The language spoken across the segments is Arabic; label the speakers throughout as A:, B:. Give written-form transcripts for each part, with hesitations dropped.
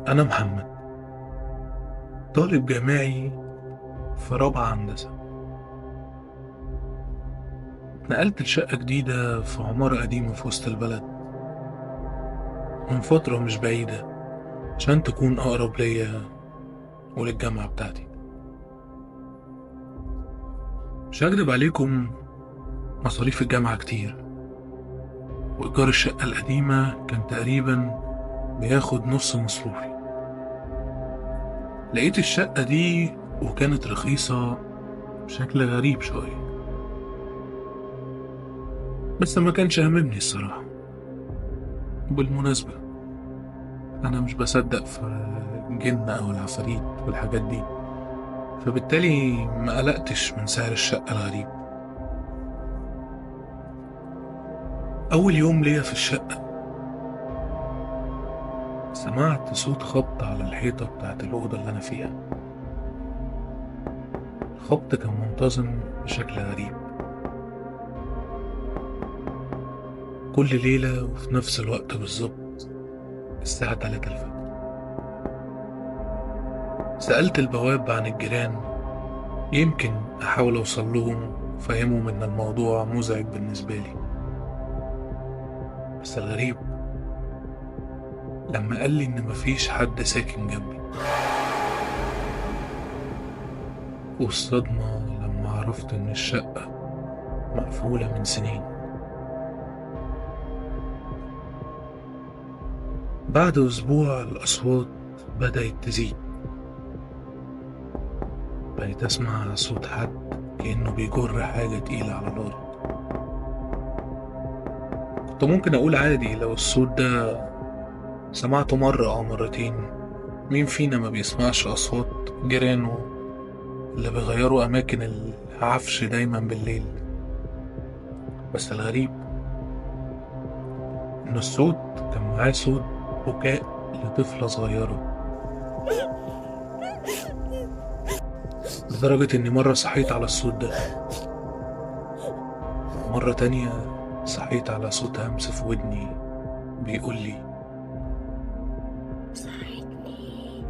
A: أنا محمد، طالب جامعي في رابعة هندسة. نقلت لشقة جديدة في عمارة قديمة في وسط البلد من فترة مش بعيدة عشان تكون أقرب ليا وللجامعة بتاعتي. مش هكدب عليكم، مصاريف الجامعة كتير، وإيجار الشقة القديمة كان تقريبا بياخد نص مصروفي. لقيت الشقة دي وكانت رخيصة بشكل غريب شوية، بس ما كانش هاممني الصراحة. وبالمناسبة أنا مش بصدق في الجن أو العفاريت والحاجات دي، فبالتالي ما قلقتش من سعر الشقة الغريب. أول يوم ليا في الشقة سمعت صوت خبط على الحيطة بتاعت الأوضة اللي أنا فيها. الخبط كان منتظم بشكل غريب، كل ليلة وفي نفس الوقت بالظبط الساعة 3 الفجر. سألت البواب عن الجيران، يمكن أحاول أوصل لهم وأفهمهم إن الموضوع مزعج بالنسبة لي. بس الغريب لما قال لي إن مفيش حد ساكن جنبي، والصدمة لما عرفت إن الشقة مقفولة من سنين. بعد أسبوع الأصوات بدأت تزيد، بقيت أسمع صوت حد كأنه بيجر حاجة تقيلة على الأرض. كنت ممكن أقول عادي لو الصوت ده سمعته مرة أو مرتين، مين فينا ما بيسمعش أصوات جيرانه اللي بيغيروا أماكن العفش دايما بالليل. بس الغريب إن الصوت كان معاه صوت بكاء لطفلة صغيرة، لدرجة إني مرة صحيت على الصوت ده، مرة تانية صحيت على صوت همس في ودني بيقول لي
B: ساعدني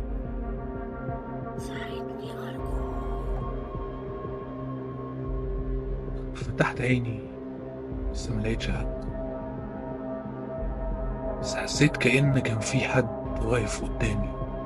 B: ساعدني أرجوك.
A: فتحت عيني بس ملقتش حد، بس حسيت كأن كان في حد واقف قدامي